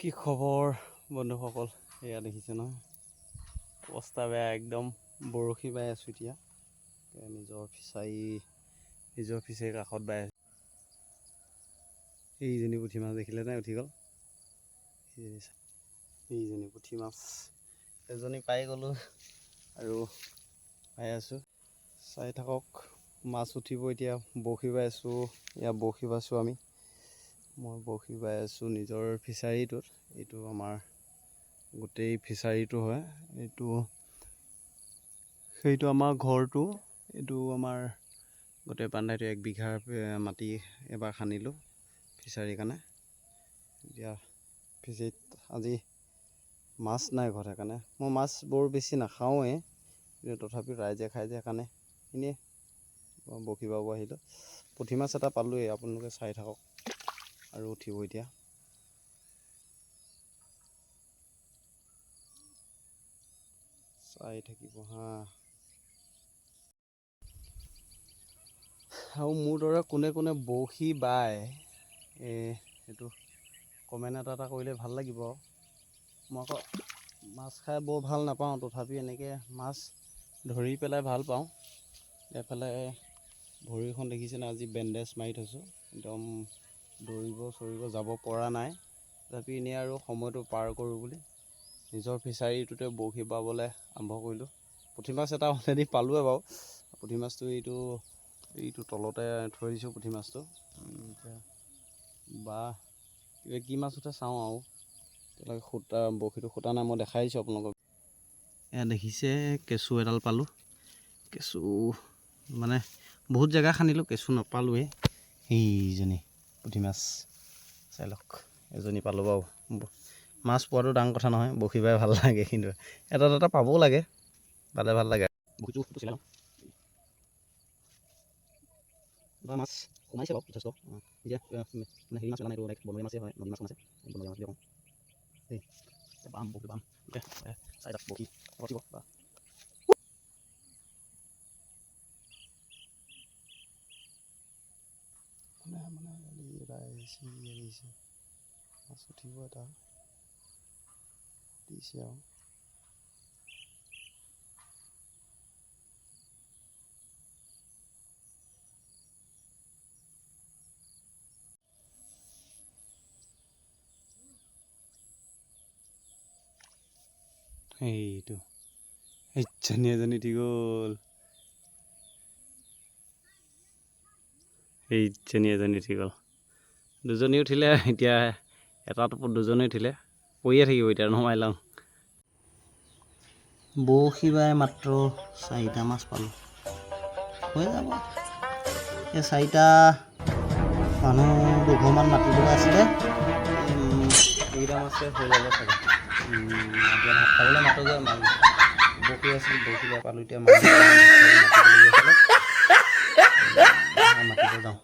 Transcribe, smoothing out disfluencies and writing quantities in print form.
কি খবৰ বন্ধুসকল, এয়া দেখিছে নহয়, অৱস্থা বেয়া একদম। বৰশী বাই আছোঁ এতিয়া, নিজৰ ফিচাৰীৰ কাষত বাই আছোঁ। এইজনী পুঠি মাছ দেখিলে নাই, উঠি গ'ল। এইজনী পুঠি মাছ এজনী পাই গ'লোঁ আৰু পাই আছোঁ। চাই থাকক, মাছ উঠিব এতিয়া। বৰশী বাই আছোঁ, এয়া বৰশী বাইছোঁ আমি। মই বৰশী বাই আছোঁ নিজৰ ফিচাৰীটোত। এইটো আমাৰ গোটেই ফিচাৰীটো হয়। সেইটো আমাৰ ঘৰটো। এইটো আমাৰ গোটেই বান্ধাইটো 1 বিঘাৰ মাটি এবাৰ খান্দিলোঁ ফিচাৰীৰ কাৰণে। এতিয়া ফিচাৰীত আজি মাছ নাই ঘৰত, সেইকাৰণে মই মাছ বৰ বেছি নাখাওঁৱেই, কিন্তু তথাপিও ৰাইজে খাই যে সেইকাৰণে এনেই বৰশী বাব আহিলোঁ। পুঠি মাছ এটা পালোঁৱেই, আপোনালোকে চাই থাকক আৰু উঠিব এতিয়া। চাই থাকিব হা। আৰু মোৰ দৰে কোনে কোনে বৰশী বায় সেইটো কমেণ্ট এটা কৰিলে ভাল লাগিব। মই আকৌ মাছ খাই বৰ ভাল নাপাওঁ, তথাপি এনেকৈ মাছ ধৰি পেলাই ভাল পাওঁ। এফালে ভৰিখন দেখিছেনে, আজি বেণ্ডেজ মাৰি থৈছোঁ। একদম দৌৰিব চৰিব যাব পৰা নাই, তথাপি এনেই আৰু সময়টো পাৰ কৰোঁ বুলি নিজৰ ফিচাৰীটোতে বৰশী বাবলৈ আৰম্ভ কৰিলোঁ। পুঠি মাছ এটা অলৰেডি পালোঁৱে বাৰু। পুঠি মাছটো এইটো তলতে থৈ দিছোঁ পুঠি মাছটো। এতিয়া কি মাছ উঠে চাওঁ আৰু। এতিয়ালৈকে বৰশীটো খুটা নাই, মই দেখাই দিছোঁ আপোনালোকক। এয়া দেখিছে, কেঁচু এডাল পালোঁ। কেঁচু মানে বহুত জেগা খান্দিলোঁ, কেঁচু নাপালোঁৱেই। সেইজনী পুঠি মাছ চাই লওক, এজনী পালোঁ বাৰু। মাছ পোৱাটো ডাঙৰ কথা নহয়, বৰশী বাই ভাল লাগে, কিন্তু এটা পাবও লাগে, পালে ভাল লাগে। বৰশীটো চিলাই লওঁ। মাছ সোমাইছে বাৰু যথেষ্ট। এতিয়া মানে হেৰি মাছ পেলা নাই, এইটো বনৰীয়া মাছেই হয়, নদী মাছ সোমাইছে। বনৰীয়া মাছ বুলি কওঁ দেই। বৰশী বাম চাই তাত বৰশী ৰখিব বা মাছ উঠিব এটা দিছে আৰু। সেইটো এজনী উঠি গ'ল, এজনী উঠি গ'ল। দুজনী উঠিলে, এতিয়া এটা টোপত দুজনী উঠিলে, পৰিয়ে থাকিব এতিয়া, নমাই লওঁ। বৰশী বাই মাত্ৰ 4টা মাছ পালোঁ, হৈ যাব। এই 4টা মানুহ 2ঘৰমান মাতিবলৈ আছিলে, এইকেইটা মাছে হৈ যাব চাগে। এতিয়া ভাত খাবলৈ মাতোগৈ, বৰশী আছিল, বৰশী বাই পালোঁ। এতিয়া মাতিব যাওঁ।